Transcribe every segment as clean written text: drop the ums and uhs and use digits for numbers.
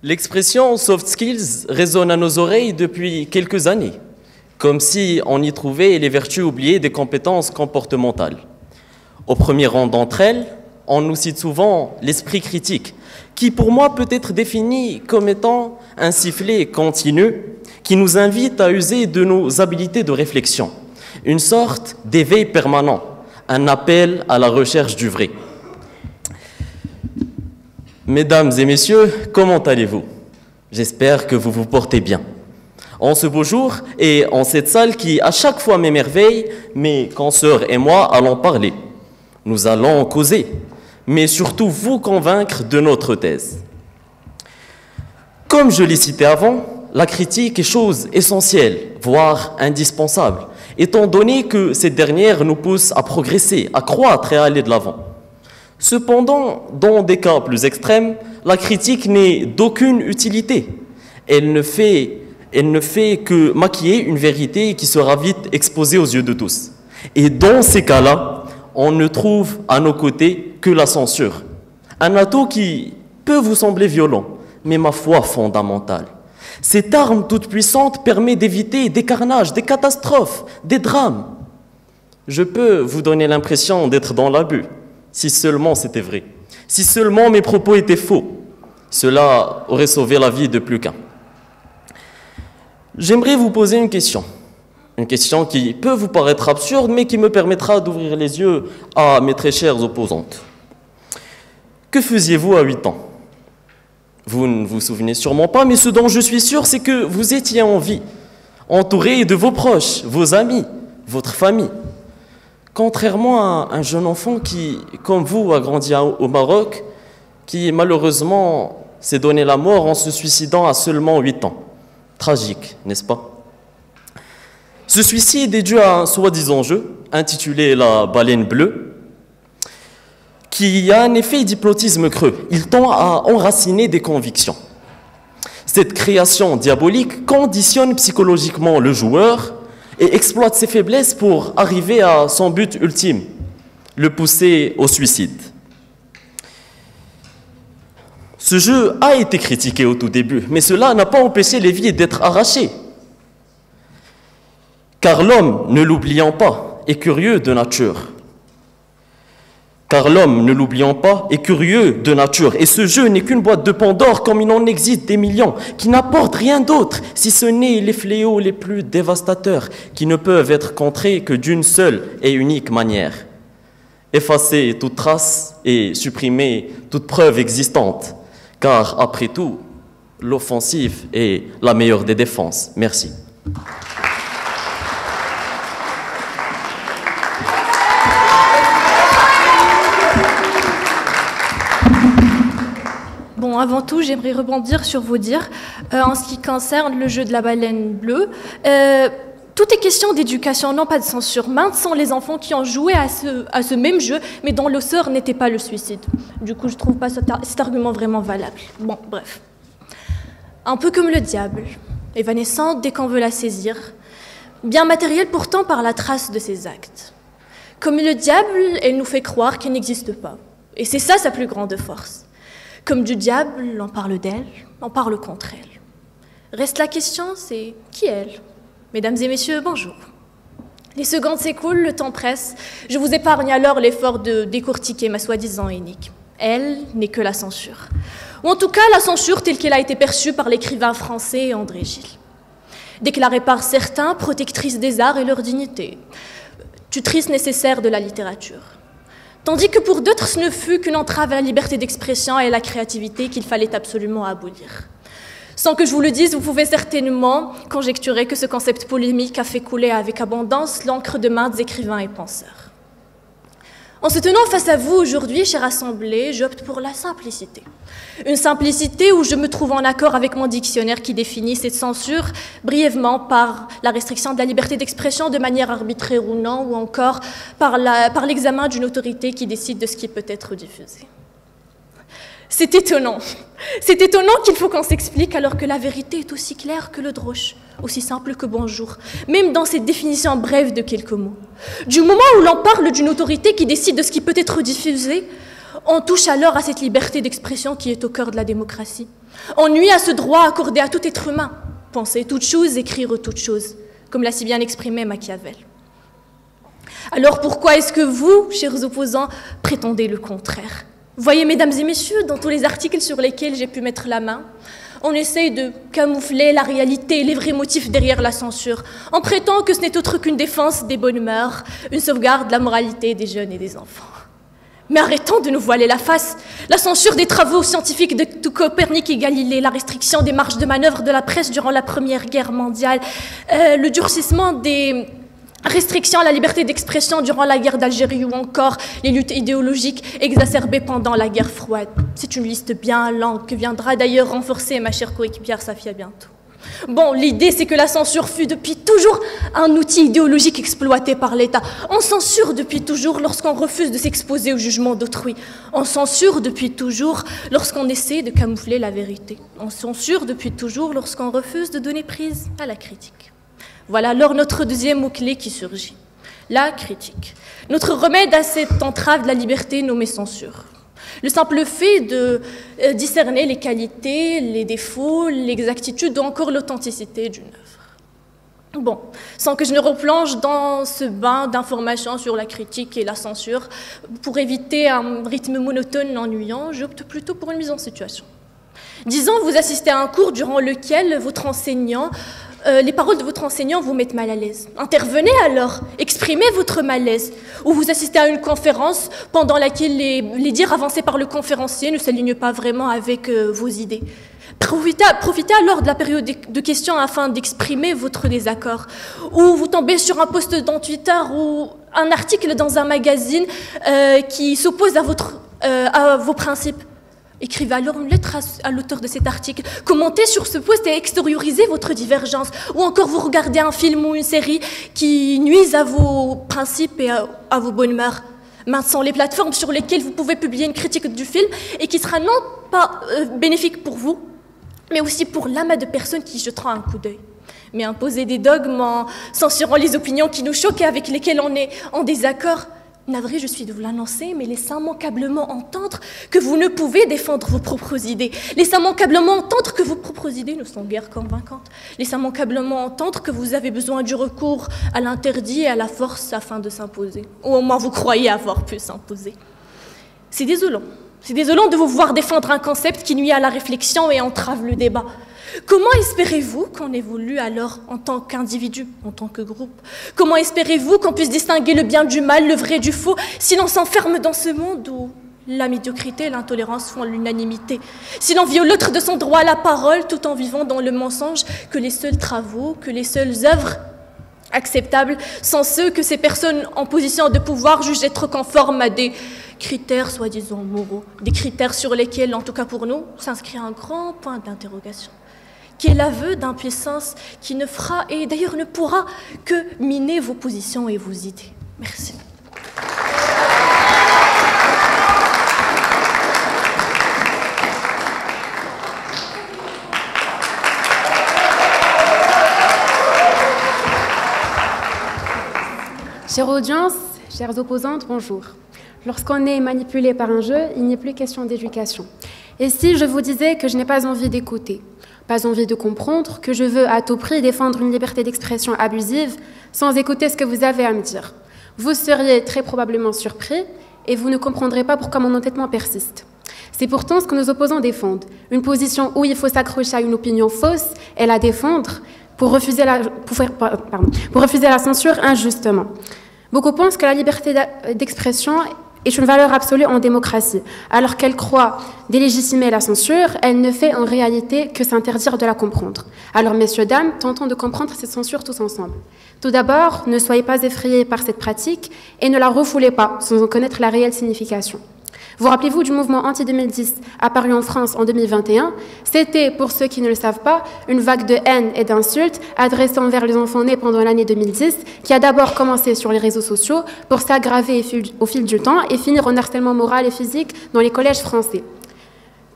L'expression soft skills résonne à nos oreilles depuis quelques années, comme si on y trouvait les vertus oubliées des compétences comportementales. Au premier rang d'entre elles, on nous cite souvent l'esprit critique, qui pour moi peut être défini comme étant un sifflet continu qui nous invite à user de nos habiletés de réflexion, une sorte d'éveil permanent, un appel à la recherche du vrai. Mesdames et messieurs, comment allez-vous? J'espère que vous vous portez bien. En ce beau jour et en cette salle qui à chaque fois m'émerveille, mes consoeurs et moi allons parler. Nous allons causer, mais surtout vous convaincre de notre thèse. Comme je l'ai cité avant, la critique est chose essentielle, voire indispensable, étant donné que cette dernière nous pousse à progresser, à croître et à aller de l'avant. Cependant, dans des cas plus extrêmes, la critique n'est d'aucune utilité. Elle ne fait que maquiller une vérité qui sera vite exposée aux yeux de tous. Et dans ces cas-là, on ne trouve à nos côtés que la censure. Un atout qui peut vous sembler violent, mais ma foi fondamentale. Cette arme toute puissante permet d'éviter des carnages, des catastrophes, des drames. Je peux vous donner l'impression d'être dans l'abus. Si seulement c'était vrai, si seulement mes propos étaient faux, cela aurait sauvé la vie de plus qu'un. J'aimerais vous poser une question qui peut vous paraître absurde, mais qui me permettra d'ouvrir les yeux à mes très chères opposantes. Que faisiez-vous à 8 ans? Vous ne vous souvenez sûrement pas, mais ce dont je suis sûr, c'est que vous étiez en vie, entouré de vos proches, vos amis, votre famille. Contrairement à un jeune enfant qui, comme vous, a grandi au Maroc, qui malheureusement s'est donné la mort en se suicidant à seulement 8 ans. Tragique, n'est-ce pas? Ce suicide est dû à un soi-disant jeu, intitulé La baleine bleue, qui a un effet d'hypnotisme creux. Il tend à enraciner des convictions. Cette création diabolique conditionne psychologiquement le joueur et exploite ses faiblesses pour arriver à son but ultime, le pousser au suicide. Ce jeu a été critiqué au tout début, mais cela n'a pas empêché les vies d'être arrachées. Car l'homme, ne l'oublions pas, est curieux de nature. Car l'homme, ne l'oublions pas, est curieux de nature. Et ce jeu n'est qu'une boîte de Pandore comme il en existe des millions, qui n'apportent rien d'autre, si ce n'est les fléaux les plus dévastateurs, qui ne peuvent être contrés que d'une seule et unique manière. Effacer toute trace et supprimer toute preuve existante. Car, après tout, l'offensive est la meilleure des défenses. Merci. Bon, avant tout, j'aimerais rebondir sur vos dires. En ce qui concerne le jeu de la baleine bleue, tout est question d'éducation, non pas de censure. Maintes sont les enfants qui ont joué à ce même jeu, mais dont le sort n'était pas le suicide. Du coup, je ne trouve pas cet argument vraiment valable. Bon, bref. Un peu comme le diable, évanescente dès qu'on veut la saisir, bien matérielle pourtant par la trace de ses actes. Comme le diable, elle nous fait croire qu'elle n'existe pas. Et c'est ça sa plus grande force. Comme du diable, on parle d'elle, on parle contre elle. Reste la question, c'est qui elle? Mesdames et messieurs, bonjour. Les secondes s'écoulent, le temps presse. Je vous épargne alors l'effort de décortiquer ma soi-disant énigme. Elle n'est que la censure. Ou en tout cas, la censure telle qu'elle a été perçue par l'écrivain français André Gide. Déclarée par certains protectrice des arts et leur dignité, tutrice nécessaire de la littérature. Tandis que pour d'autres, ce ne fut qu'une entrave à la liberté d'expression et à la créativité qu'il fallait absolument abolir. Sans que je vous le dise, vous pouvez certainement conjecturer que ce concept polémique a fait couler avec abondance l'encre de maintes écrivains et penseurs. En se tenant face à vous aujourd'hui, chère assemblée, j'opte pour la simplicité. Une simplicité où je me trouve en accord avec mon dictionnaire qui définit cette censure brièvement par la restriction de la liberté d'expression de manière arbitraire ou non, ou encore par l'examen d'une autorité qui décide de ce qui peut être diffusé. C'est étonnant. C'est étonnant qu'il faut qu'on s'explique alors que la vérité est aussi claire que le droche, aussi simple que bonjour, même dans cette définition brève de quelques mots. Du moment où l'on parle d'une autorité qui décide de ce qui peut être diffusé, On touche alors à cette liberté d'expression qui est au cœur de la démocratie. On nuit à ce droit accordé à tout être humain, penser toute chose, écrire toute chose, comme l'a si bien exprimé Machiavel. Alors pourquoi est-ce que vous, chers opposants, prétendez le contraire? Voyez, mesdames et messieurs, dans tous les articles sur lesquels j'ai pu mettre la main, on essaye de camoufler la réalité et les vrais motifs derrière la censure, en prétendant que ce n'est autre qu'une défense des bonnes mœurs, une sauvegarde de la moralité des jeunes et des enfants. Mais arrêtons de nous voiler la face. La censure des travaux scientifiques de Copernic et Galilée, la restriction des marges de manœuvre de la presse durant la Première Guerre mondiale, le durcissement des restrictions à la liberté d'expression durant la guerre d'Algérie ou encore les luttes idéologiques exacerbées pendant la guerre froide. C'est une liste bien longue que viendra d'ailleurs renforcer ma chère coéquipière Safia bientôt. Bon, l'idée c'est que la censure fut depuis toujours un outil idéologique exploité par l'État. On censure depuis toujours lorsqu'on refuse de s'exposer au jugement d'autrui. On censure depuis toujours lorsqu'on essaie de camoufler la vérité. On censure depuis toujours lorsqu'on refuse de donner prise à la critique. Voilà alors notre deuxième mot-clé qui surgit, la critique. Notre remède à cette entrave de la liberté nommée censure. Le simple fait de discerner les qualités, les défauts, l'exactitude ou encore l'authenticité d'une œuvre. Bon, sans que je ne replonge dans ce bain d'informations sur la critique et la censure, pour éviter un rythme monotone et ennuyant, j'opte plutôt pour une mise en situation. Disons, vous assistez à un cours durant lequel votre enseignant les paroles de votre enseignant vous mettent mal à l'aise. Intervenez alors, exprimez votre malaise. Ou vous assistez à une conférence pendant laquelle les dires avancés par le conférencier ne s'alignent pas vraiment avec vos idées. Profitez alors de la période de questions afin d'exprimer votre désaccord. Ou vous tombez sur un post dans Twitter ou un article dans un magazine qui s'oppose à vos principes. Écrivez alors une lettre à l'auteur de cet article, commentez sur ce post et extériorisez votre divergence. Ou encore vous regardez un film ou une série qui nuisent à vos principes et à vos bonnes mœurs. Maintenant, les plateformes sur lesquelles vous pouvez publier une critique du film et qui sera non pas bénéfique pour vous, mais aussi pour l'amas de personnes qui y jetteront un coup d'œil. Mais imposer des dogmes en censurant les opinions qui nous choquent et avec lesquelles on est en désaccord, navré, je suis de vous l'annoncer, mais laissez immanquablement entendre que vous ne pouvez défendre vos propres idées. Laissez immanquablement entendre que vos propres idées ne sont guère convaincantes. Laissez immanquablement entendre que vous avez besoin du recours à l'interdit et à la force afin de s'imposer. Ou au moins vous croyez avoir pu s'imposer. C'est désolant. C'est désolant de vous voir défendre un concept qui nuit à la réflexion et entrave le débat. Comment espérez-vous qu'on évolue alors en tant qu'individu, en tant que groupe? Comment espérez-vous qu'on puisse distinguer le bien du mal, le vrai du faux, si l'on s'enferme dans ce monde où la médiocrité et l'intolérance font l'unanimité? Si l'on viole l'autre de son droit à la parole tout en vivant dans le mensonge que les seuls travaux, que les seules œuvres acceptables sont ceux que ces personnes en position de pouvoir jugent être conformes à des critères soi-disant moraux, des critères sur lesquels, en tout cas pour nous, s'inscrit un grand point d'interrogation, qui est l'aveu d'impuissance qui ne fera et d'ailleurs ne pourra que miner vos positions et vos idées. Merci. Chère audience, chères opposantes, bonjour. Lorsqu'on est manipulé par un jeu, il n'est plus question d'éducation. Et si je vous disais que je n'ai pas envie d'écouter, pas envie de comprendre, que je veux à tout prix défendre une liberté d'expression abusive sans écouter ce que vous avez à me dire, vous seriez très probablement surpris et vous ne comprendrez pas pourquoi mon entêtement persiste. C'est pourtant ce que nos opposants défendent, une position où il faut s'accrocher à une opinion fausse et la défendre pour refuser la censure injustement. Beaucoup pensent que la liberté d'expression est une valeur absolue en démocratie. Alors qu'elle croit délégitimer la censure, elle ne fait en réalité que s'interdire de la comprendre. Alors, messieurs, dames, tentons de comprendre cette censure tous ensemble. Tout d'abord, ne soyez pas effrayés par cette pratique et ne la refoulez pas sans en connaître la réelle signification. Vous rappelez-vous du mouvement anti-2010 apparu en France en 2021? C'était, pour ceux qui ne le savent pas, une vague de haine et d'insultes adressée envers les enfants nés pendant l'année 2010, qui a d'abord commencé sur les réseaux sociaux pour s'aggraver au fil du temps et finir en harcèlement moral et physique dans les collèges français.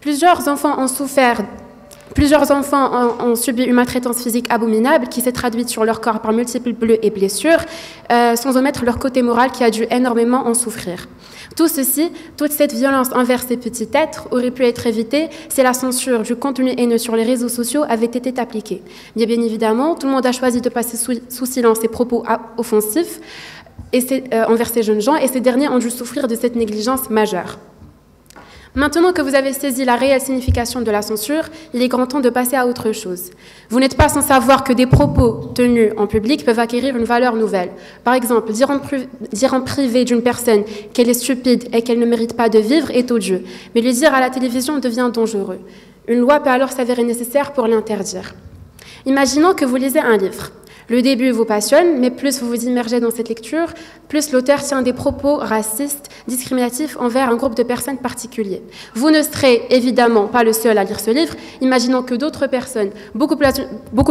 Plusieurs enfants ont souffert Plusieurs enfants ont subi une maltraitance physique abominable qui s'est traduite sur leur corps par multiples bleus et blessures, sans omettre leur côté moral qui a dû énormément en souffrir. Tout ceci, toute cette violence envers ces petits êtres aurait pu être évitée si la censure du contenu haineux sur les réseaux sociaux avait été appliquée. Mais bien évidemment, tout le monde a choisi de passer sous silence ces propos offensifs envers ces jeunes gens, et ces derniers ont dû souffrir de cette négligence majeure. Maintenant que vous avez saisi la réelle signification de la censure, il est grand temps de passer à autre chose. Vous n'êtes pas sans savoir que des propos tenus en public peuvent acquérir une valeur nouvelle. Par exemple, dire en privé d'une personne qu'elle est stupide et qu'elle ne mérite pas de vivre est odieux, mais le dire à la télévision devient dangereux. Une loi peut alors s'avérer nécessaire pour l'interdire. Imaginons que vous lisez un livre. Le début vous passionne, mais plus vous vous immergez dans cette lecture, plus l'auteur tient des propos racistes, discriminatifs envers un groupe de personnes particulier. Vous ne serez évidemment pas le seul à lire ce livre. Imaginons que d'autres personnes, beaucoup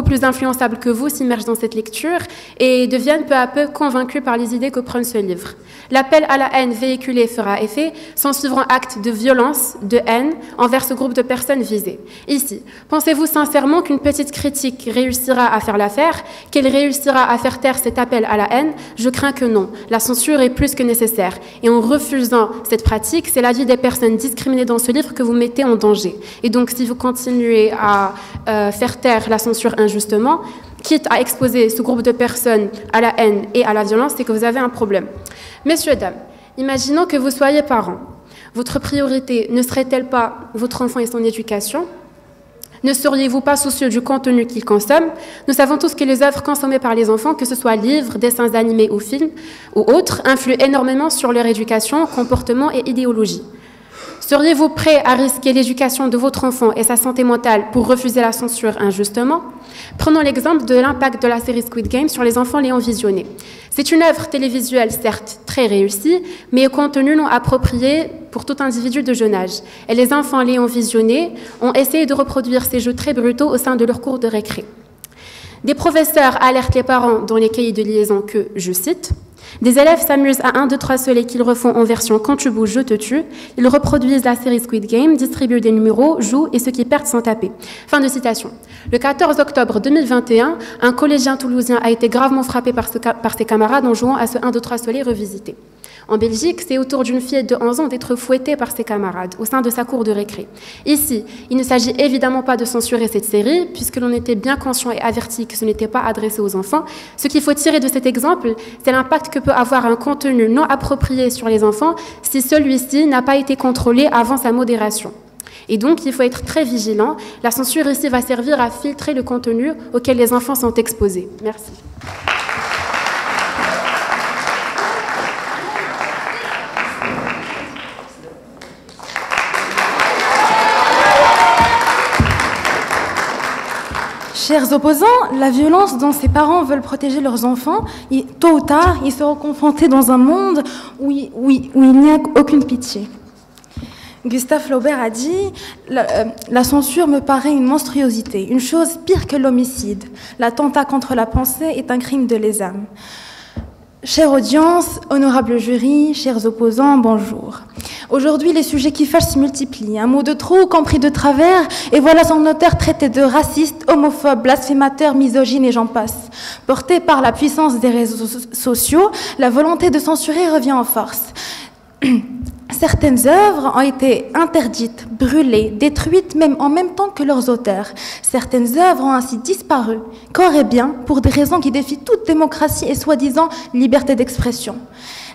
plus influençables que vous, s'immergent dans cette lecture et deviennent peu à peu convaincus par les idées que prône ce livre. L'appel à la haine véhiculé fera effet, s'en suivront actes de violence, de haine envers ce groupe de personnes visées. Ici, pensez-vous sincèrement qu'une petite critique réussira à faire l'affaire, qu'elle réussira à faire taire cet appel à la haine? Je crains que non. La censure est plus que nécessaire. Et en refusant cette pratique, c'est la vie des personnes discriminées dans ce livre que vous mettez en danger. Et donc, si vous continuez à faire taire la censure injustement, quitte à exposer ce groupe de personnes à la haine et à la violence, c'est que vous avez un problème. Messieurs, dames, imaginons que vous soyez parents. Votre priorité ne serait-elle pas votre enfant et son éducation? Ne seriez-vous pas soucieux du contenu qu'ils consomment? Nous savons tous que les œuvres consommées par les enfants, que ce soit livres, dessins animés ou films ou autres, influent énormément sur leur éducation, comportement et idéologie. Seriez-vous prêt à risquer l'éducation de votre enfant et sa santé mentale pour refuser la censure injustement? Prenons l'exemple de l'impact de la série Squid Game sur les enfants l'ayant visionnée. C'est une œuvre télévisuelle certes très réussie, mais au contenu non approprié pour tout individu de jeune âge. Et les enfants l'ayant visionnée ont essayé de reproduire ces jeux très brutaux au sein de leur cours de récré. Des professeurs alertent les parents dans les cahiers de liaison que, je cite, « Des élèves s'amusent à 1, 2, 3 soleils qu'ils refont en version « Quand tu bouges, je te tue ». Ils reproduisent la série Squid Game, distribuent des numéros, jouent et ceux qui perdent sont tapés. » Fin de citation. Le 14 octobre 2021, un collégien toulousien a été gravement frappé par ses camarades en jouant à ce 1, 2, 3 soleils revisité. En Belgique, c'est au tour d'une fille de 11 ans d'être fouettée par ses camarades au sein de sa cour de récré. Ici, il ne s'agit évidemment pas de censurer cette série, puisque l'on était bien conscient et averti que ce n'était pas adressé aux enfants. Ce qu'il faut tirer de cet exemple, c'est l'impact que peut avoir un contenu non approprié sur les enfants si celui-ci n'a pas été contrôlé avant sa modération. Et donc, il faut être très vigilant. La censure ici va servir à filtrer le contenu auquel les enfants sont exposés. Merci. Chers opposants, la violence dont ces parents veulent protéger leurs enfants, tôt ou tard, ils seront confrontés dans un monde où il n'y a aucune pitié. Gustave Flaubert a dit « La censure me paraît une monstruosité, une chose pire que l'homicide. L'attentat contre la pensée est un crime de lèse âme. » Chère audience, honorable jury, chers opposants, bonjour. Aujourd'hui, les sujets qui fâchent se multiplient. Un mot de trop, compris de travers, et voilà son auteur traité de raciste, homophobe, blasphémateur, misogyne et j'en passe. Porté par la puissance des réseaux sociaux, la volonté de censurer revient en force. Certaines œuvres ont été interdites, brûlées, détruites même en même temps que leurs auteurs. Certaines œuvres ont ainsi disparu, corps et bien, pour des raisons qui défient toute démocratie et soi-disant liberté d'expression.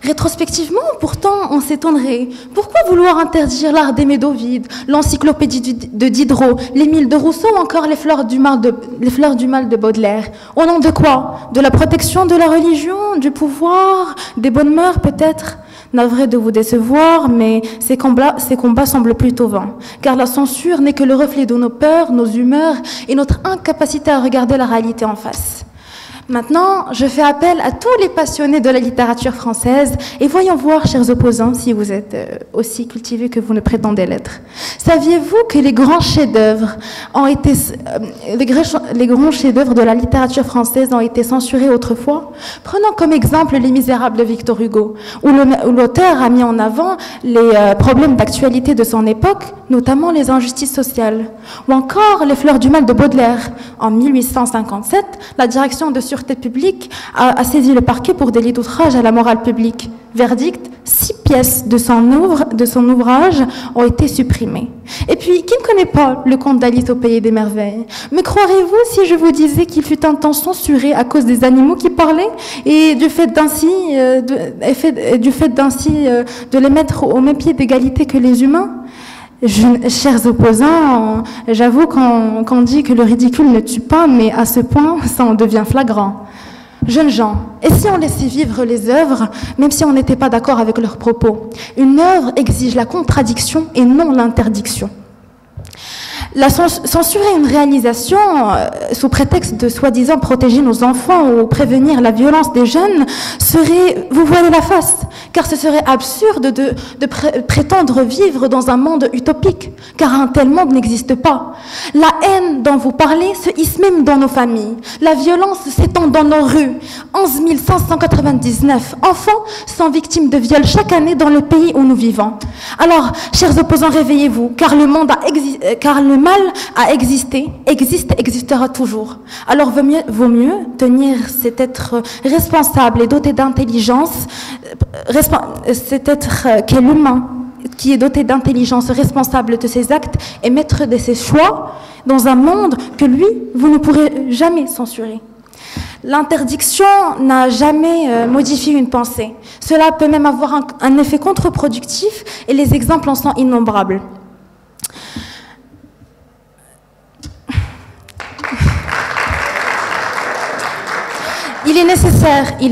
Rétrospectivement, pourtant, on s'étonnerait. Pourquoi vouloir interdire l'art d'Aimé d'Ovide, l'encyclopédie de Diderot, l'Émile de Rousseau ou encore les fleurs du mal de Baudelaire? Au nom de quoi? De la protection de la religion, du pouvoir, des bonnes mœurs peut-être? Navré de vous décevoir, mais ces combats semblent plutôt vains, car la censure n'est que le reflet de nos peurs, nos humeurs et notre incapacité à regarder la réalité en face. Maintenant, je fais appel à tous les passionnés de la littérature française et voyons voir, chers opposants, si vous êtes aussi cultivés que vous ne prétendez l'être. Saviez-vous que les grands chefs-d'œuvre ont été, les grands chefs-d'œuvre de la littérature française ont été censurés autrefois? Prenons comme exemple Les Misérables de Victor Hugo, où l'auteur a mis en avant les problèmes d'actualité de son époque, notamment les injustices sociales. Ou encore Les Fleurs du Mal de Baudelaire. En 1857, la direction de sûreté publique a saisi le parquet pour délit d'outrage à la morale publique. Verdict, 6 pièces de son ouvrage ont été supprimées. Et puis, qui ne connaît pas le conte d'Alice au Pays des Merveilles? Me croirez-vous si je vous disais qu'il fut un temps censuré à cause des animaux qui parlaient et du fait d'ainsi de les mettre au même pied d'égalité que les humains? Chers opposants, j'avoue qu'on dit que le ridicule ne tue pas, mais à ce point, ça en devient flagrant. Jeunes gens, et si on laissait vivre les œuvres, même si on n'était pas d'accord avec leurs propos? Une œuvre exige la contradiction et non l'interdiction. Censurer une réalisation sous prétexte de soi-disant protéger nos enfants ou prévenir la violence des jeunes serait vous voiler la face, car ce serait absurde de prétendre vivre dans un monde utopique, car un tel monde n'existe pas. La haine dont vous parlez se hisse même dans nos familles. La violence s'étend dans nos rues. 11 599 enfants sont victimes de viols chaque année dans le pays où nous vivons. Alors, chers opposants, réveillez-vous, car le mal a existé, existera toujours. Alors vaut mieux tenir cet être responsable et doté d'intelligence, cet être qu'est l'humain, qui est doté d'intelligence, responsable de ses actes et maître de ses choix, dans un monde que lui, vous ne pourrez jamais censurer. L'interdiction n'a jamais modifié une pensée. Cela peut même avoir un effet contre-productif et les exemples en sont innombrables. Il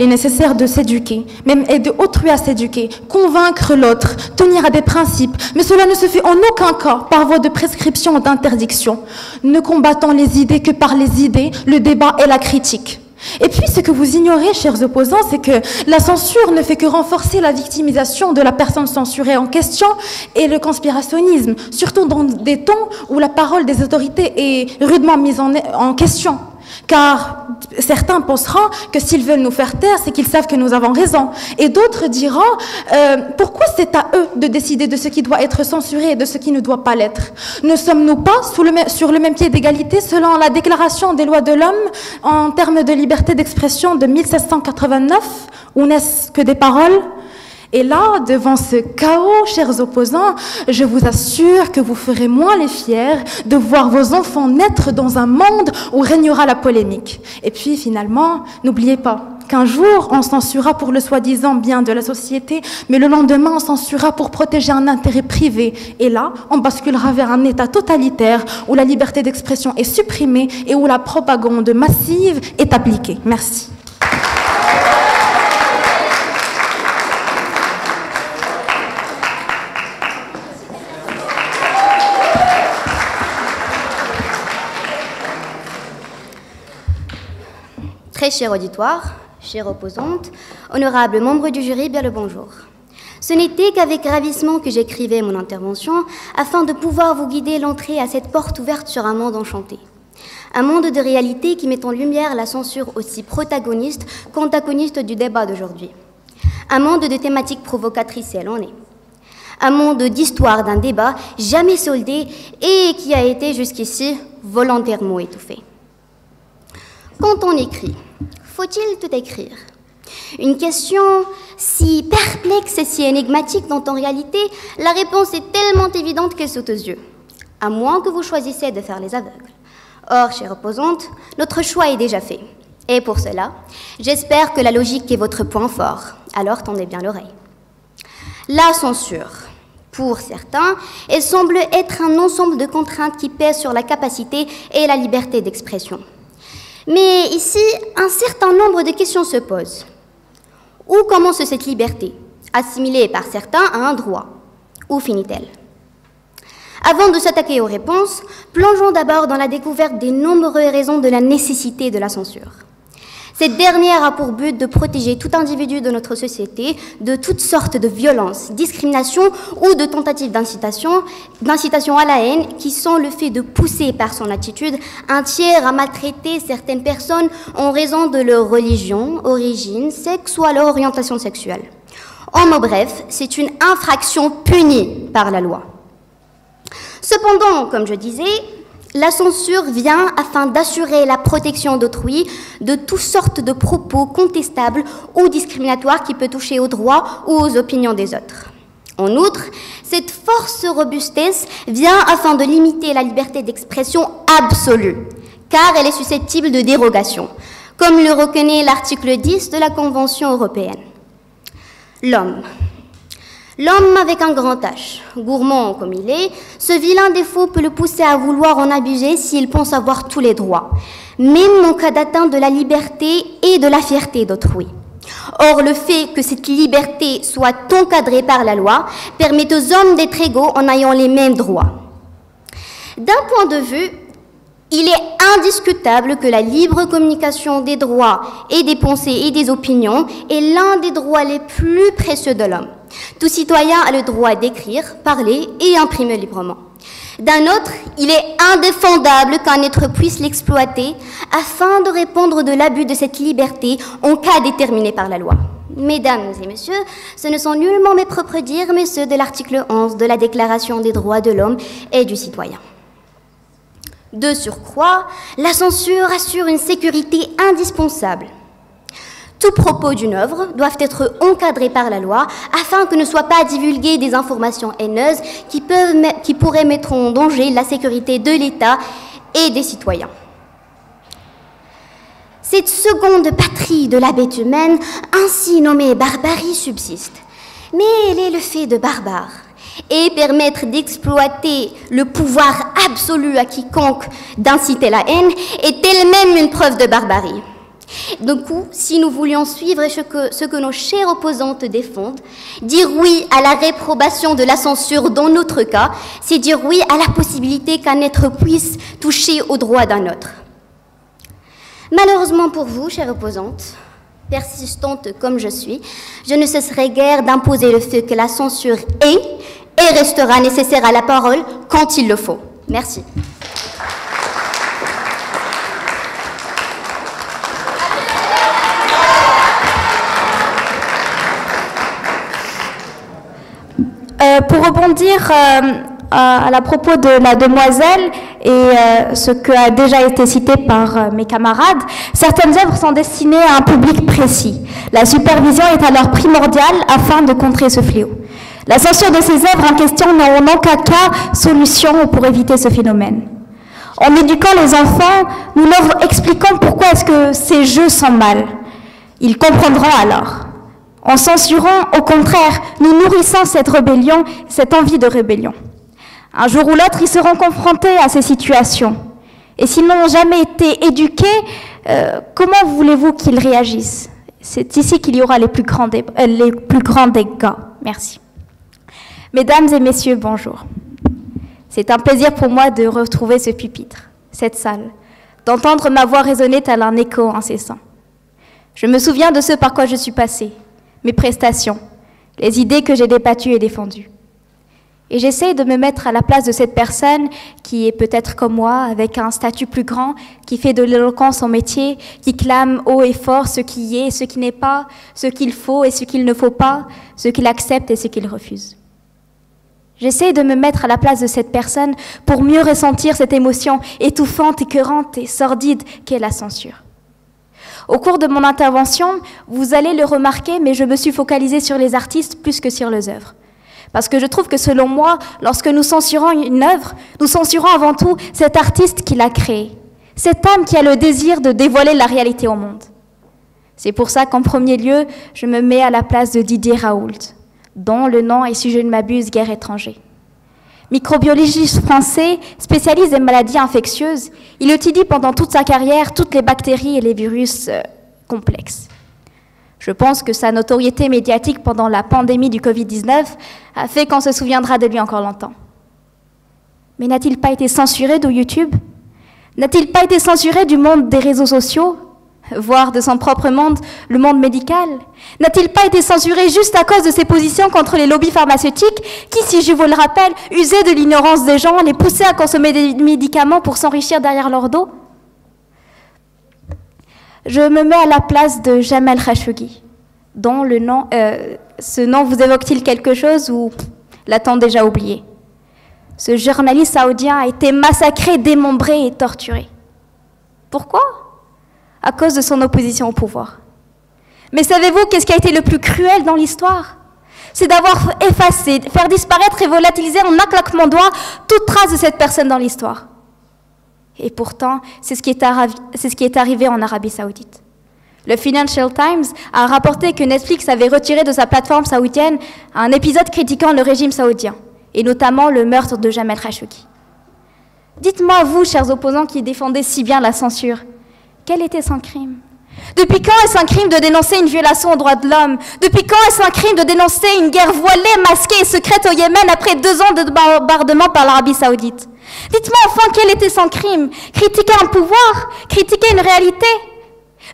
est nécessaire de s'éduquer, même et de autrui à s'éduquer, convaincre l'autre, tenir à des principes, mais cela ne se fait en aucun cas par voie de prescription ou d'interdiction. Ne combattons les idées que par les idées, le débat et la critique. Et puis, ce que vous ignorez, chers opposants, c'est que la censure ne fait que renforcer la victimisation de la personne censurée en question et le conspirationnisme, surtout dans des temps où la parole des autorités est rudement mise en question. Car certains penseront que s'ils veulent nous faire taire, c'est qu'ils savent que nous avons raison. Et d'autres diront, pourquoi c'est à eux de décider de ce qui doit être censuré et de ce qui ne doit pas l'être? Ne sommes-nous pas sur le même pied d'égalité selon la Déclaration des droits de l'homme en termes de liberté d'expression de 1789, où n'est-ce que des paroles? Et là, devant ce chaos, chers opposants, je vous assure que vous ferez moins les fiers de voir vos enfants naître dans un monde où régnera la polémique. Et puis, finalement, n'oubliez pas qu'un jour, on censurera pour le soi-disant bien de la société, mais le lendemain, on censurera pour protéger un intérêt privé. Et là, on basculera vers un État totalitaire où la liberté d'expression est supprimée et où la propagande massive est appliquée. Merci. Très cher auditoire, chère opposante, honorables membres du jury, bien le bonjour. Ce n'était qu'avec ravissement que j'écrivais mon intervention afin de pouvoir vous guider l'entrée à cette porte ouverte sur un monde enchanté. Un monde de réalité qui met en lumière la censure aussi protagoniste qu'antagoniste du débat d'aujourd'hui. Un monde de thématiques provocatrices, elle en est. Un monde d'histoire d'un débat jamais soldé et qui a été jusqu'ici volontairement étouffé. Quand on écrit, faut-il tout écrire? Une question si perplexe et si énigmatique dont en réalité la réponse est tellement évidente qu'elle saute aux yeux, à moins que vous choisissiez de faire les aveugles. Or, chère opposante, notre choix est déjà fait. Et pour cela, j'espère que la logique est votre point fort, alors tendez bien l'oreille. La censure, pour certains, elle semble être un ensemble de contraintes qui pèsent sur la capacité et la liberté d'expression. Mais ici, un certain nombre de questions se posent. Où commence cette liberté, assimilée par certains à un droit? Où finit-elle? Avant de s'attaquer aux réponses, plongeons d'abord dans la découverte des nombreuses raisons de la nécessité de la censure. Cette dernière a pour but de protéger tout individu de notre société de toutes sortes de violences, discriminations ou de tentatives d'incitation à la haine qui sont le fait de pousser par son attitude un tiers à maltraiter certaines personnes en raison de leur religion, origine, sexe ou alors orientation sexuelle. En mots brefs, c'est une infraction punie par la loi. Cependant, comme je disais, la censure vient afin d'assurer la protection d'autrui de toutes sortes de propos contestables ou discriminatoires qui peuvent toucher aux droits ou aux opinions des autres. En outre, cette force robustesse vient afin de limiter la liberté d'expression absolue, car elle est susceptible de dérogation, comme le reconnaît l'article 10 de la Convention européenne. L'homme. L'homme avec un grand H, gourmand comme il est, ce vilain défaut peut le pousser à vouloir en abuser s'il pense avoir tous les droits, même en cas d'atteinte de la liberté et de la fierté d'autrui. Or, le fait que cette liberté soit encadrée par la loi permet aux hommes d'être égaux en ayant les mêmes droits. D'un point de vue, il est indiscutable que la libre communication des droits et des pensées et des opinions est l'un des droits les plus précieux de l'homme. Tout citoyen a le droit d'écrire, parler et imprimer librement. D'un autre, il est indéfendable qu'un être puisse l'exploiter afin de répondre de l'abus de cette liberté en cas déterminé par la loi. Mesdames et messieurs, ce ne sont nullement mes propres dires, mais ceux de l'article 11 de la Déclaration des droits de l'homme et du citoyen. De surcroît, la censure assure une sécurité indispensable. Tout propos d'une œuvre doivent être encadrés par la loi afin que ne soient pas divulguées des informations haineuses qui pourraient mettre en danger la sécurité de l'État et des citoyens. Cette seconde patrie de la bête humaine, ainsi nommée barbarie, subsiste. Mais elle est le fait de barbares. Et permettre d'exploiter le pouvoir absolu à quiconque d'inciter la haine est elle-même une preuve de barbarie. Du coup, si nous voulions suivre ce que nos chères opposantes défendent, dire oui à la réprobation de la censure dans notre cas, c'est dire oui à la possibilité qu'un être puisse toucher aux droits d'un autre. Malheureusement pour vous, chères opposantes, persistante comme je suis, je ne cesserai guère d'imposer le fait que la censure est et restera nécessaire à la parole quand il le faut. Merci. Pour rebondir à la propos de la demoiselle et ce qui a déjà été cité par mes camarades, certaines œuvres sont destinées à un public précis. La supervision est alors primordiale afin de contrer ce fléau. La censure de ces œuvres en question n'a en aucun cas solution pour éviter ce phénomène. En éduquant les enfants, nous leur expliquons pourquoi est-ce que ces jeux sont mal. Ils comprendront alors. En censurant, au contraire, nous nourrissons cette rébellion, cette envie de rébellion. Un jour ou l'autre, ils seront confrontés à ces situations. Et s'ils n'ont jamais été éduqués, comment voulez-vous qu'ils réagissent? C'est ici qu'il y aura les plus grands dégâts. Merci. Mesdames et messieurs, bonjour. C'est un plaisir pour moi de retrouver ce pupitre, cette salle, d'entendre ma voix résonner tel un écho incessant. Je me souviens de ce par quoi je suis passée, mes prestations, les idées que j'ai débattues et défendues. Et j'essaie de me mettre à la place de cette personne qui est peut-être comme moi, avec un statut plus grand, qui fait de l'éloquence son métier, qui clame haut et fort ce qui est et ce qui n'est pas, ce qu'il faut et ce qu'il ne faut pas, ce qu'il accepte et ce qu'il refuse. J'essaie de me mettre à la place de cette personne pour mieux ressentir cette émotion étouffante, écœurante et sordide qu'est la censure. Au cours de mon intervention, vous allez le remarquer, mais je me suis focalisée sur les artistes plus que sur les œuvres. Parce que je trouve que selon moi, lorsque nous censurons une œuvre, nous censurons avant tout cet artiste qui l'a créée, cette âme qui a le désir de dévoiler la réalité au monde. C'est pour ça qu'en premier lieu, je me mets à la place de Didier Raoult, dont le nom est, si je ne m'abuse, guère étranger. Microbiologiste français, spécialiste des maladies infectieuses, il étudie pendant toute sa carrière toutes les bactéries et les virus complexes. Je pense que sa notoriété médiatique pendant la pandémie du Covid-19 a fait qu'on se souviendra de lui encore longtemps. Mais n'a-t-il pas été censuré de YouTube? N'a-t-il pas été censuré du monde des réseaux sociaux? voire de son propre monde, le monde médical? N'a-t-il pas été censuré juste à cause de ses positions contre les lobbies pharmaceutiques qui, si je vous le rappelle, usaient de l'ignorance des gens, les poussaient à consommer des médicaments pour s'enrichir derrière leur dos? Je me mets à la place de Jamal Khashoggi, dont ce nom vous évoque-t-il quelque chose ou l'a-t-on déjà oublié? Ce journaliste saoudien a été massacré, démembré et torturé. Pourquoi? À cause de son opposition au pouvoir. Mais savez-vous qu'est-ce qui a été le plus cruel dans l'histoire? C'est d'avoir effacé, faire disparaître et volatiliser en un claquement de doigts toute trace de cette personne dans l'histoire. Et pourtant, c'est ce qui est arrivé en Arabie Saoudite. Le Financial Times a rapporté que Netflix avait retiré de sa plateforme saoudienne un épisode critiquant le régime saoudien, et notamment le meurtre de Jamal Khashoggi. Dites-moi, vous, chers opposants qui défendez si bien la censure, quel était son crime? Depuis quand est-ce un crime de dénoncer une violation aux droits de l'homme? Depuis quand est-ce un crime de dénoncer une guerre voilée, masquée et secrète au Yémen après 2 ans de bombardement par l'Arabie Saoudite? Dites-moi enfin quel était son crime? Critiquer un pouvoir? Critiquer une réalité?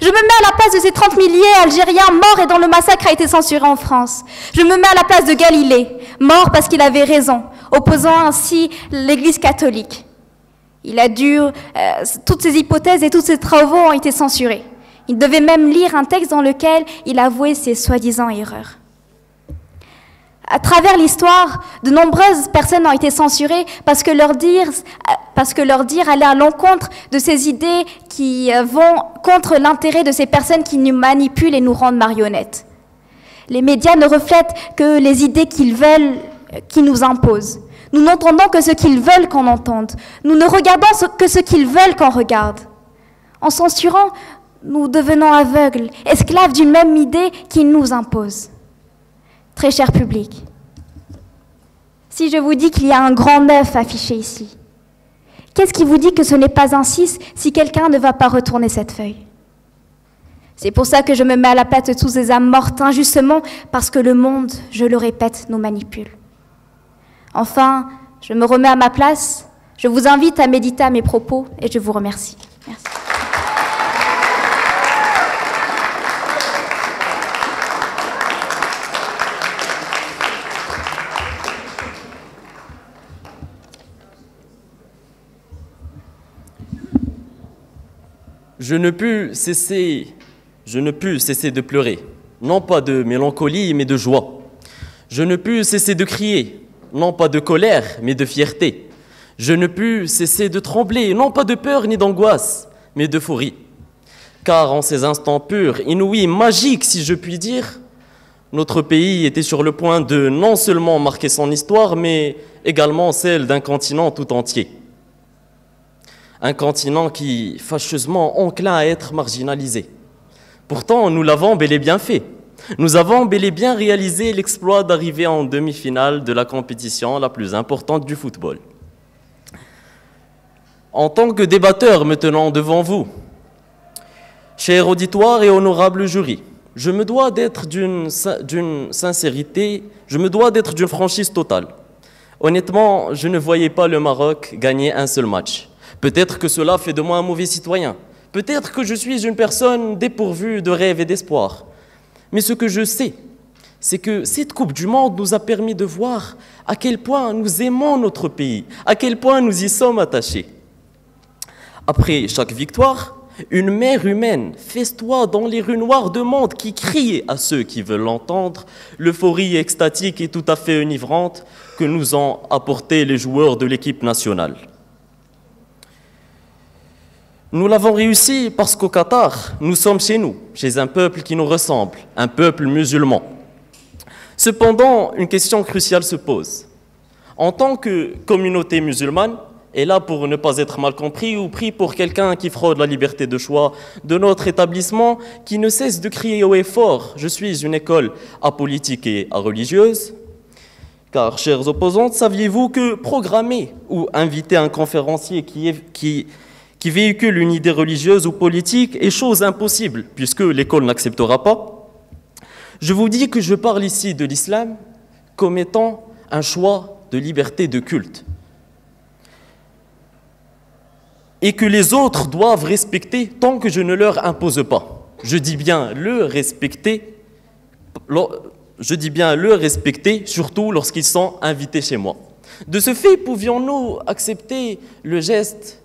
Je me mets à la place de ces 30 milliers Algériens morts et dont le massacre a été censuré en France. Je me mets à la place de Galilée, mort parce qu'il avait raison, opposant ainsi l'Église catholique. Il a dû... toutes ses hypothèses et tous ses travaux ont été censurés. Il devait même lire un texte dans lequel il avouait ses soi-disant erreurs. À travers l'histoire, de nombreuses personnes ont été censurées parce que leur dire allait à l'encontre de ces idées qui vont contre l'intérêt de ces personnes qui nous manipulent et nous rendent marionnettes. Les médias ne reflètent que les idées qu'ils veulent, qu'ils nous imposent. Nous n'entendons que ce qu'ils veulent qu'on entende. Nous ne regardons que ce qu'ils veulent qu'on regarde. En censurant, nous devenons aveugles, esclaves d'une même idée qu'ils nous imposent. Très cher public, si je vous dis qu'il y a un grand 9 affiché ici, qu'est-ce qui vous dit que ce n'est pas un 6 si quelqu'un ne va pas retourner cette feuille? C'est pour ça que je me mets à la place de tous ces âmes mortes injustement, parce que le monde, je le répète, nous manipule. Enfin, je me remets à ma place, je vous invite à méditer à mes propos et je vous remercie. Merci. Je ne pus cesser de pleurer, non pas de mélancolie, mais de joie. Je ne pus cesser de crier, non pas de colère, mais de fierté. Je ne pus cesser de trembler, non pas de peur ni d'angoisse, mais d'euphorie. Car en ces instants purs, inouïs, magiques, si je puis dire, notre pays était sur le point de non seulement marquer son histoire, mais également celle d'un continent tout entier. Un continent qui, fâcheusement enclin à être marginalisé. Pourtant, nous l'avons bel et bien fait. Nous avons bel et bien réalisé l'exploit d'arriver en demi-finale de la compétition la plus importante du football. En tant que débatteur me tenant devant vous, cher auditoire et honorable jury, je me dois d'être d'une sincérité, je me dois d'être d'une franchise totale. Honnêtement, je ne voyais pas le Maroc gagner un seul match. Peut-être que cela fait de moi un mauvais citoyen. Peut-être que je suis une personne dépourvue de rêves et d'espoir. Mais ce que je sais, c'est que cette Coupe du Monde nous a permis de voir à quel point nous aimons notre pays, à quel point nous y sommes attachés. Après chaque victoire, une mer humaine festoie dans les rues noires de monde qui crie à ceux qui veulent l'entendre l'euphorie extatique et tout à fait enivrante que nous ont apporté les joueurs de l'équipe nationale. Nous l'avons réussi parce qu'au Qatar, nous sommes chez nous, chez un peuple qui nous ressemble, un peuple musulman. Cependant, une question cruciale se pose. En tant que communauté musulmane, et là pour ne pas être mal compris ou pris pour quelqu'un qui fraude la liberté de choix de notre établissement, qui ne cesse de crier haut et fort « Je suis une école apolitique et religieuse », car, chers opposantes, saviez-vous que programmer ou inviter un conférencier qui véhicule une idée religieuse ou politique est chose impossible, puisque l'école n'acceptera pas? Je vous dis que je parle ici de l'islam comme étant un choix de liberté de culte. et que les autres doivent respecter tant que je ne leur impose pas. Je dis bien le respecter, surtout lorsqu'ils sont invités chez moi. De ce fait, pouvions-nous accepter le geste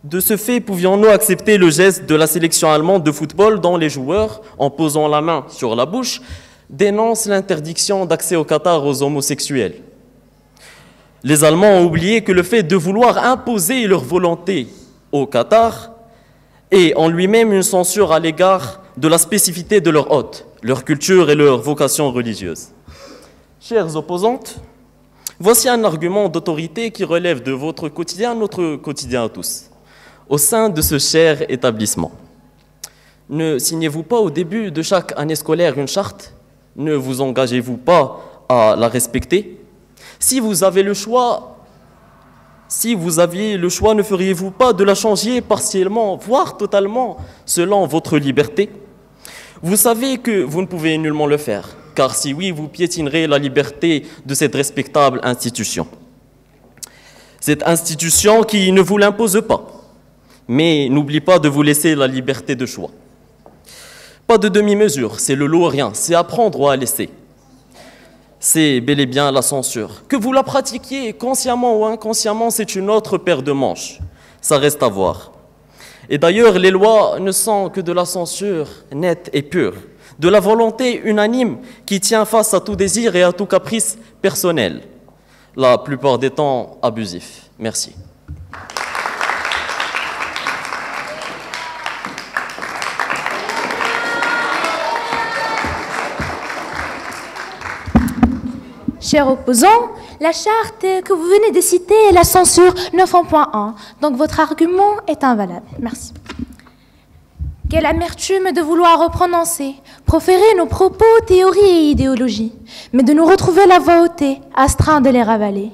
de la sélection allemande de football dont les joueurs, en posant la main sur la bouche, dénoncent l'interdiction d'accès au Qatar aux homosexuels. Les Allemands ont oublié que le fait de vouloir imposer leur volonté au Qatar est en lui-même une censure à l'égard de la spécificité de leur hôte, leur culture et leur vocation religieuse. Chères opposantes, voici un argument d'autorité qui relève de votre quotidien, notre quotidien à tous. Au sein de ce cher établissement, ne signez-vous pas au début de chaque année scolaire une charte? Ne vous engagez-vous pas à la respecter? Si vous aviez le choix, ne feriez-vous pas de la changer partiellement, voire totalement, selon votre liberté? Vous savez que vous ne pouvez nullement le faire, car si oui, vous piétinerez la liberté de cette respectable institution. Cette institution qui ne vous l'impose pas, mais n'oublie pas de vous laisser la liberté de choix. Pas de demi-mesure, c'est le lot ou rien, c'est à prendre ou à laisser. C'est bel et bien la censure. Que vous la pratiquiez consciemment ou inconsciemment, c'est une autre paire de manches. Ça reste à voir. Et d'ailleurs, les lois ne sont que de la censure nette et pure, de la volonté unanime qui tient face à tout désir et à tout caprice personnel, la plupart des temps abusif. Merci. Chers opposants, la charte que vous venez de citer est la censure 9.1. Donc votre argument est invalable. Merci. Quelle amertume de vouloir prononcer, proférer nos propos, théories et idéologies, mais de nous retrouver la voix ôtée, astreint de les ravaler.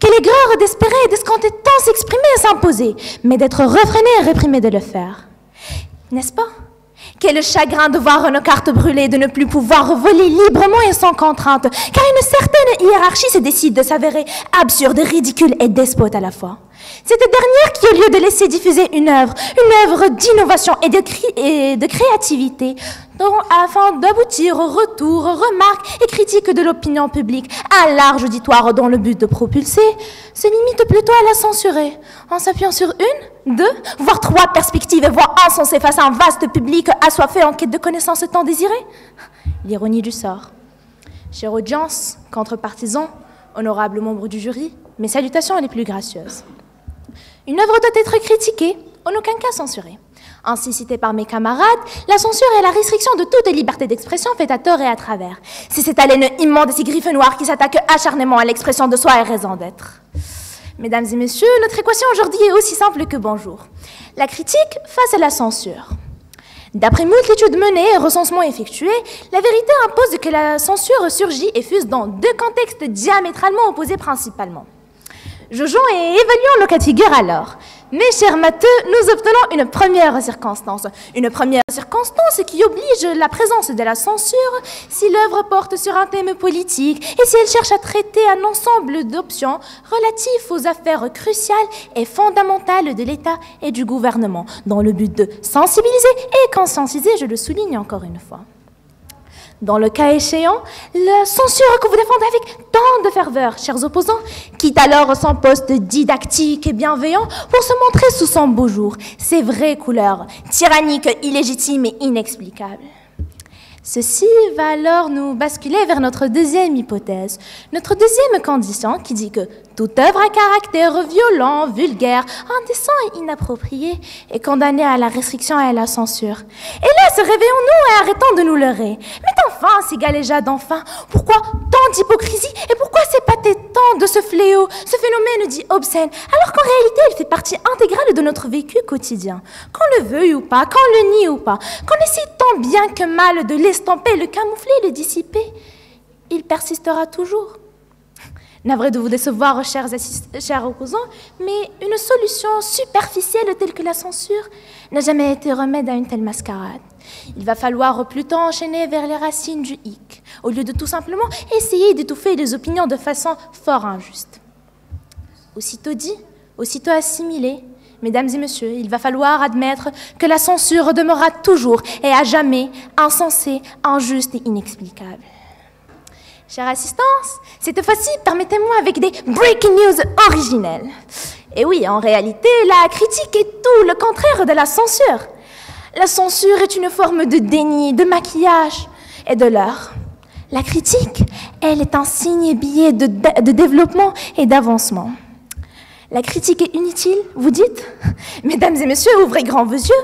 Quelle aigreur d'espérer et d'escompter tant s'exprimer et s'imposer, mais d'être refréné et réprimé de le faire. N'est-ce pas? Quel chagrin de voir nos cartes brûlées, de ne plus pouvoir voler librement et sans contrainte, car une certaine hiérarchie se décide de s'avérer absurde, ridicule et despote à la fois. Cette dernière qui, au lieu de laisser diffuser une œuvre d'innovation et de créativité, afin d'aboutir aux retours, remarques et critiques de l'opinion publique, un large auditoire dans le but de propulser, se limite plutôt à la censurer, en s'appuyant sur une, deux, voire trois perspectives et voix insensées face à un vaste public assoiffé en quête de connaissances tant désirées. L'ironie du sort. Chère audience, contre-partisans, honorables membres du jury, mes salutations les plus gracieuses. Une œuvre doit être critiquée, en aucun cas censurée. Ainsi citée par mes camarades, la censure est la restriction de toute liberté d'expression faite à tort et à travers. C'est cette haleine immonde et ces griffes noires qui s'attaquent acharnément à l'expression de soi et raison d'être. Mesdames et messieurs, notre équation aujourd'hui est aussi simple que bonjour. La critique face à la censure. D'après moult études menées et recensements effectués, la vérité impose que la censure surgit et fuse dans deux contextes diamétralement opposés principalement. Jugeons et évaluons nos cas de figure alors. Mes chers matheux, nous obtenons une première circonstance. Une première circonstance qui oblige la présence de la censure si l'œuvre porte sur un thème politique et si elle cherche à traiter un ensemble d'options relatives aux affaires cruciales et fondamentales de l'État et du gouvernement, dans le but de sensibiliser et conscientiser, je le souligne encore une fois. Dans le cas échéant, la censure que vous défendez avec tant de ferveur, chers opposants, quitte alors son poste didactique et bienveillant pour se montrer sous son beau jour, ses vraies couleurs, tyranniques, illégitimes et inexplicables. Ceci va alors nous basculer vers notre deuxième hypothèse, notre deuxième condition qui dit que toute œuvre à caractère violent, vulgaire, indécent et inapproprié est condamnée à la restriction et à la censure. Hélas, réveillons-nous et arrêtons de nous leurrer. Mettons fin à ces galéjades enfin. Pourquoi tant d'hypocrisie et pourquoi s'épater tant de ce fléau, ce phénomène dit obscène, alors qu'en réalité il fait partie intégrale de notre vécu quotidien. Qu'on le veuille ou pas, qu'on le nie ou pas, qu'on essaie tant bien que mal de l'estomper, le camoufler, le dissiper, il persistera toujours. Navré de vous décevoir, chers opposants, mais une solution superficielle telle que la censure n'a jamais été remède à une telle mascarade. Il va falloir plutôt enchaîner vers les racines du hic, au lieu de tout simplement essayer d'étouffer les opinions de façon fort injuste. Aussitôt dit, aussitôt assimilé, Mesdames et messieurs, il va falloir admettre que la censure demeurera toujours et à jamais insensée, injuste et inexplicable. Chère assistance, cette fois-ci, permettez-moi avec des breaking news originelles. Et oui, en réalité, la critique est tout le contraire de la censure. La censure est une forme de déni, de maquillage et de leurre. La critique, elle est un signe et billet de développement et d'avancement. La critique est inutile, vous dites? Mesdames et messieurs, ouvrez grand vos yeux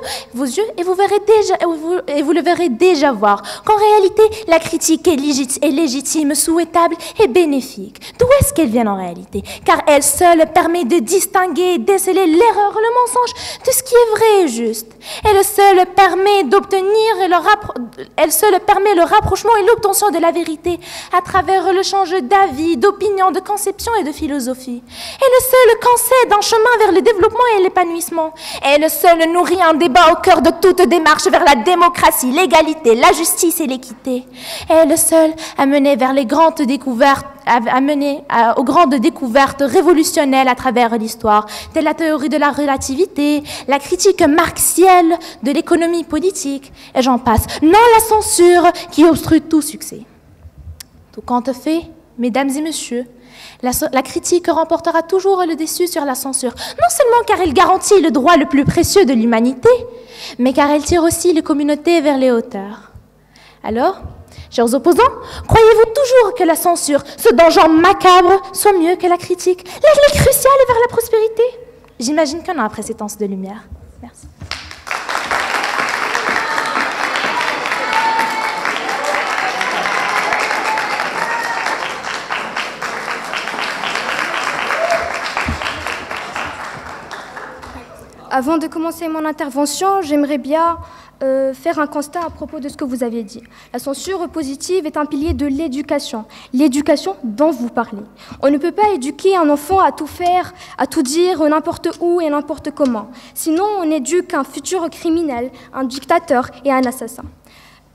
et vous le verrez déjà voir qu'en réalité, la critique est légitime, souhaitable et bénéfique. D'où est-ce qu'elle vient en réalité? Car elle seule permet de distinguer, déceler l'erreur, le mensonge de ce qui est vrai et juste. Elle seule permet le rapprochement et l'obtention de la vérité à travers le change d'avis, d'opinion, de conception et de philosophie. Elle seule d'un chemin vers le développement et l'épanouissement. Elle seule nourrit un débat au cœur de toute démarche vers la démocratie, l'égalité, la justice et l'équité. Elle seule a mené vers les grandes découvertes, aux grandes découvertes révolutionnelles à travers l'histoire, telle la théorie de la relativité, la critique marxienne de l'économie politique, et j'en passe. Non la censure qui obstrue tout succès. Tout compte fait, mesdames et messieurs, la critique remportera toujours le dessus sur la censure, non seulement car elle garantit le droit le plus précieux de l'humanité, mais car elle tire aussi les communautés vers les hauteurs. Alors, chers opposants, croyez-vous toujours que la censure, ce danger macabre, soit mieux que la critique, la clé cruciale vers la prospérité? J'imagine qu'on a après ces temps de lumière. Merci. Avant de commencer mon intervention, j'aimerais bien faire un constat à propos de ce que vous avez dit. La censure positive est un pilier de l'éducation dont vous parlez. On ne peut pas éduquer un enfant à tout faire, à tout dire, n'importe où et n'importe comment. Sinon, on éduque un futur criminel, un dictateur et un assassin.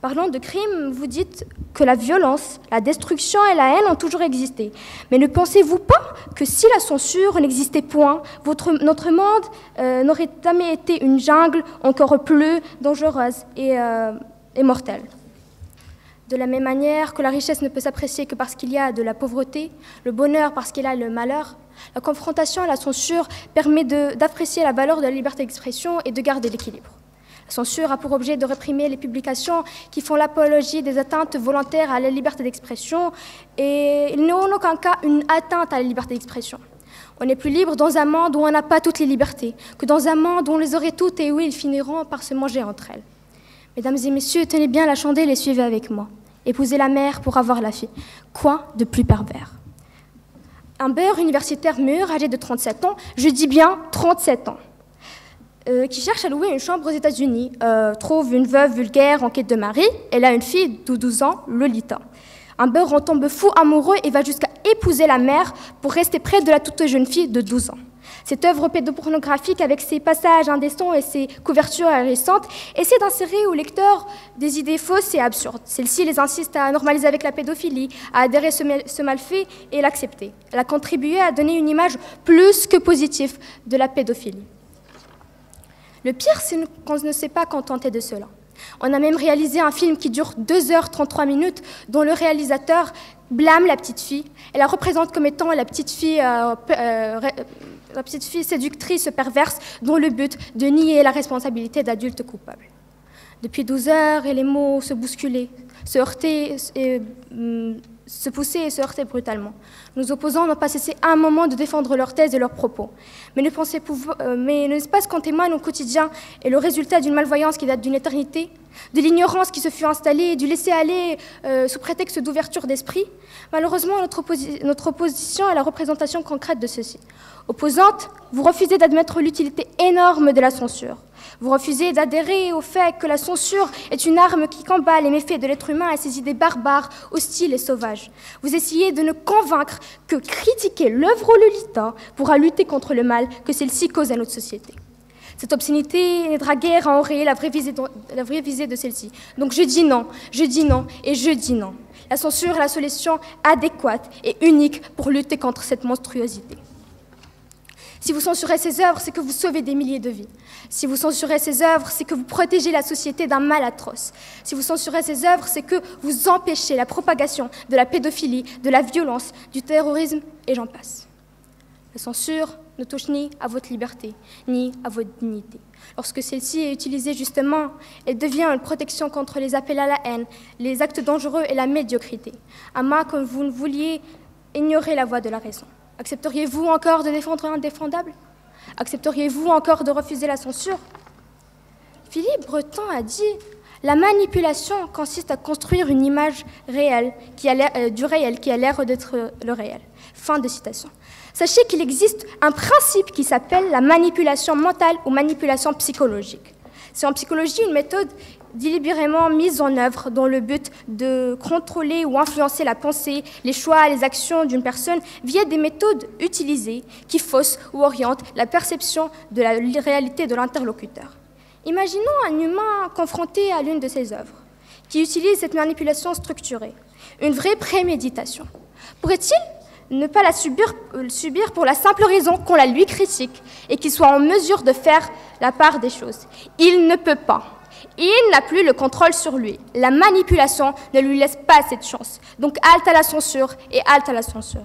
Parlant de crime, vous dites que la violence, la destruction et la haine ont toujours existé. Mais ne pensez-vous pas que si la censure n'existait point, notre monde n'aurait jamais été une jungle encore plus dangereuse et mortelle? De la même manière que la richesse ne peut s'apprécier que parce qu'il y a de la pauvreté, le bonheur parce qu'il y a le malheur, la confrontation à la censure permet d'apprécier la valeur de la liberté d'expression et de garder l'équilibre. La censure a pour objet de réprimer les publications qui font l'apologie des atteintes volontaires à la liberté d'expression et il n'est en aucun cas une atteinte à la liberté d'expression. On est plus libre dans un monde où on n'a pas toutes les libertés que dans un monde où on les aurait toutes et où ils finiront par se manger entre elles. Mesdames et messieurs, tenez bien la chandelle et suivez avec moi. Épousez la mère pour avoir la fille. Quoi de plus pervers? Un beurre universitaire mûr, âgé de 37 ans, je dis bien 37 ans, qui cherche à louer une chambre aux États-Unis, trouve une veuve vulgaire en quête de mari. Elle a une fille de 12 ans, Lolita. Un beurre en tombe fou amoureux et va jusqu'à épouser la mère pour rester près de la toute jeune fille de 12 ans. Cette œuvre pédopornographique, avec ses passages indécents et ses couvertures agissantes, essaie d'insérer au lecteur des idées fausses et absurdes. Celle-ci les insiste à normaliser avec la pédophilie, à adhérer ce malfait et l'accepter. Elle a contribué à donner une image plus que positive de la pédophilie. Le pire, c'est qu'on ne s'est pas contenté de cela. On a même réalisé un film qui dure 2h33 minutes, dont le réalisateur blâme la petite fille. Elle la représente comme étant la petite fille séductrice perverse, dont le but de nier la responsabilité d'adultes coupables. Depuis 12 heures, et les mots se bousculaient, se heurtaient et se poussaient et se heurtaient brutalement. Nos opposants n'ont pas cessé un moment de défendre leurs thèses et leurs propos. Mais n'est-ce pas ce qu'en témoigne au quotidien et le résultat d'une malvoyance qui date d'une éternité, de l'ignorance qui se fut installée et du laisser-aller sous prétexte d'ouverture d'esprit? Malheureusement, notre opposition est la représentation concrète de ceci. Opposantes, vous refusez d'admettre l'utilité énorme de la censure. Vous refusez d'adhérer au fait que la censure est une arme qui combat les méfaits de l'être humain et ses idées barbares, hostiles et sauvages. Vous essayez de nous convaincre que critiquer l'œuvre Lolita pourra lutter contre le mal que celle-ci cause à notre société. Cette obscénité n'aidera guère à enrayer la vraie visée de celle-ci. Donc je dis non et je dis non. La censure est la solution adéquate et unique pour lutter contre cette monstruosité. Si vous censurez ses œuvres, c'est que vous sauvez des milliers de vies. Si vous censurez ses œuvres, c'est que vous protégez la société d'un mal atroce. Si vous censurez ses œuvres, c'est que vous empêchez la propagation de la pédophilie, de la violence, du terrorisme, et j'en passe. La censure ne touche ni à votre liberté, ni à votre dignité. Lorsque celle-ci est utilisée justement, elle devient une protection contre les appels à la haine, les actes dangereux et la médiocrité. À moins que vous ne vouliez ignorer la voix de la raison. Accepteriez-vous encore de défendre l'indéfendable? Accepteriez-vous encore de refuser la censure? Philippe Breton a dit « La manipulation consiste à construire une image réelle du réel qui a l'air d'être le réel. » Fin de citation. Sachez qu'il existe un principe qui s'appelle la manipulation mentale ou manipulation psychologique. C'est en psychologie une méthode délibérément mise en œuvre dans le but de contrôler ou influencer la pensée, les choix, les actions d'une personne via des méthodes utilisées qui faussent ou orientent la perception de la réalité de l'interlocuteur. Imaginons un humain confronté à l'une de ces œuvres, qui utilise cette manipulation structurée, une vraie préméditation. Pourrait-il ne pas la subir pour la simple raison qu'on la lui critique et qu'il soit en mesure de faire la part des choses? Il ne peut pas. Il n'a plus le contrôle sur lui. La manipulation ne lui laisse pas cette chance. Donc halte à la censure et halte à la censure.